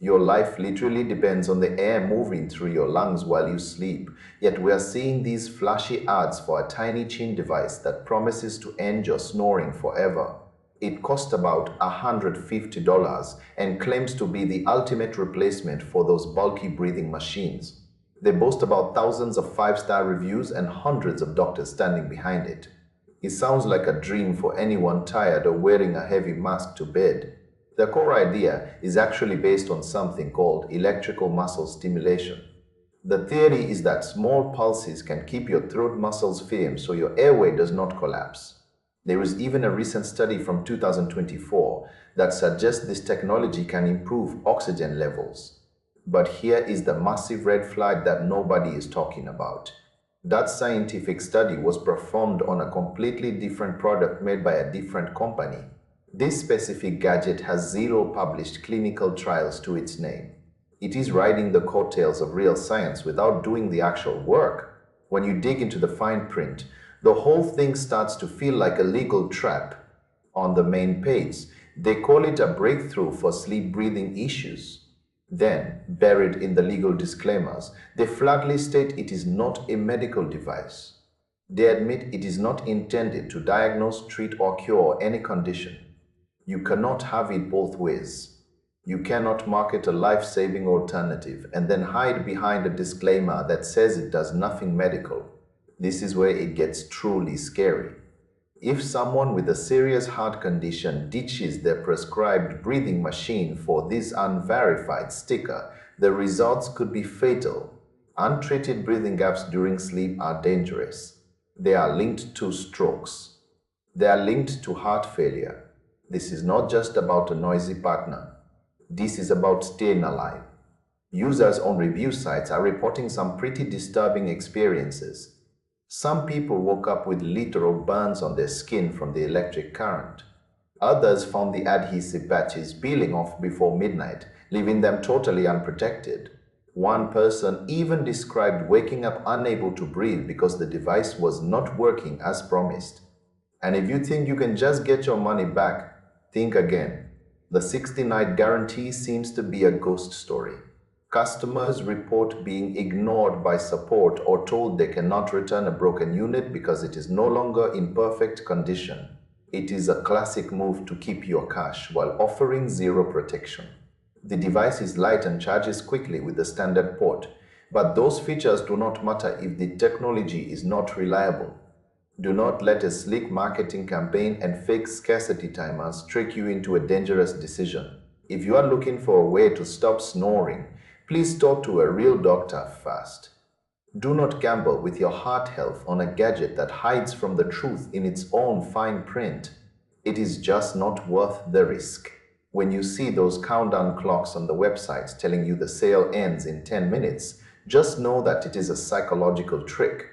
Your life literally depends on the air moving through your lungs while you sleep, yet we are seeing these flashy ads for a tiny chin device that promises to end your snoring forever. It costs about $150 and claims to be the ultimate replacement for those bulky breathing machines. They boast about thousands of five-star reviews and hundreds of doctors standing behind it. It sounds like a dream for anyone tired of wearing a heavy mask to bed. The core idea is actually based on something called electrical muscle stimulation. The theory is that small pulses can keep your throat muscles firm so your airway does not collapse. There is even a recent study from 2024 that suggests this technology can improve oxygen levels. But here is the massive red flag that nobody is talking about. That scientific study was performed on a completely different product made by a different company. This specific gadget has zero published clinical trials to its name. It is riding the coattails of real science without doing the actual work. When you dig into the fine print, the whole thing starts to feel like a legal trap. On the main page, they call it a breakthrough for sleep breathing issues. Then, buried in the legal disclaimers, they flatly state it is not a medical device. They admit it is not intended to diagnose, treat, or cure any condition. You cannot have it both ways. You cannot market a life-saving alternative and then hide behind a disclaimer that says it does nothing medical. This is where it gets truly scary. If someone with a serious heart condition ditches their prescribed breathing machine for this unverified sticker, the results could be fatal. Untreated breathing gaps during sleep are dangerous. They are linked to strokes. They are linked to heart failure. This is not just about a noisy partner. This is about staying alive. Users on review sites are reporting some pretty disturbing experiences. Some people woke up with literal burns on their skin from the electric current. Others found the adhesive patches peeling off before midnight, leaving them totally unprotected. One person even described waking up unable to breathe because the device was not working as promised. And if you think you can just get your money back, think again. The 60-night guarantee seems to be a ghost story. Customers report being ignored by support or told they cannot return a broken unit because it is no longer in perfect condition. It is a classic move to keep your cash while offering zero protection. The device is light and charges quickly with the standard port, but those features do not matter if the technology is not reliable. Do not let a sleek marketing campaign and fake scarcity timers trick you into a dangerous decision. If you are looking for a way to stop snoring, please talk to a real doctor first. Do not gamble with your heart health on a gadget that hides from the truth in its own fine print. It is just not worth the risk. When you see those countdown clocks on the websites telling you the sale ends in 10 minutes, just know that it is a psychological trick.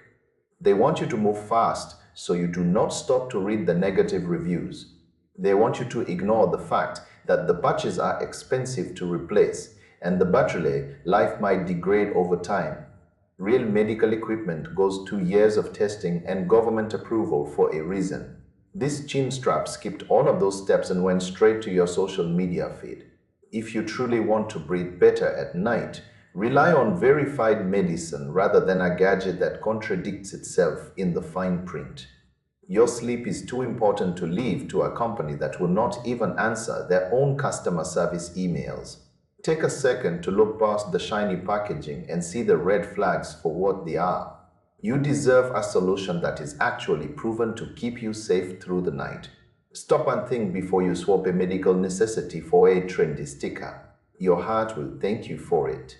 They want you to move fast so you do not stop to read the negative reviews. They want you to ignore the fact that the patches are expensive to replace and the battery life might degrade over time. Real medical equipment goes 2 years of testing and government approval for a reason. This chin strap skipped all of those steps and went straight to your social media feed. If you truly want to breathe better at night, rely on verified medicine rather than a gadget that contradicts itself in the fine print. Your sleep is too important to leave to a company that will not even answer their own customer service emails. Take a second to look past the shiny packaging and see the red flags for what they are. You deserve a solution that is actually proven to keep you safe through the night. Stop and think before you swap a medical necessity for a trendy sticker. Your heart will thank you for it.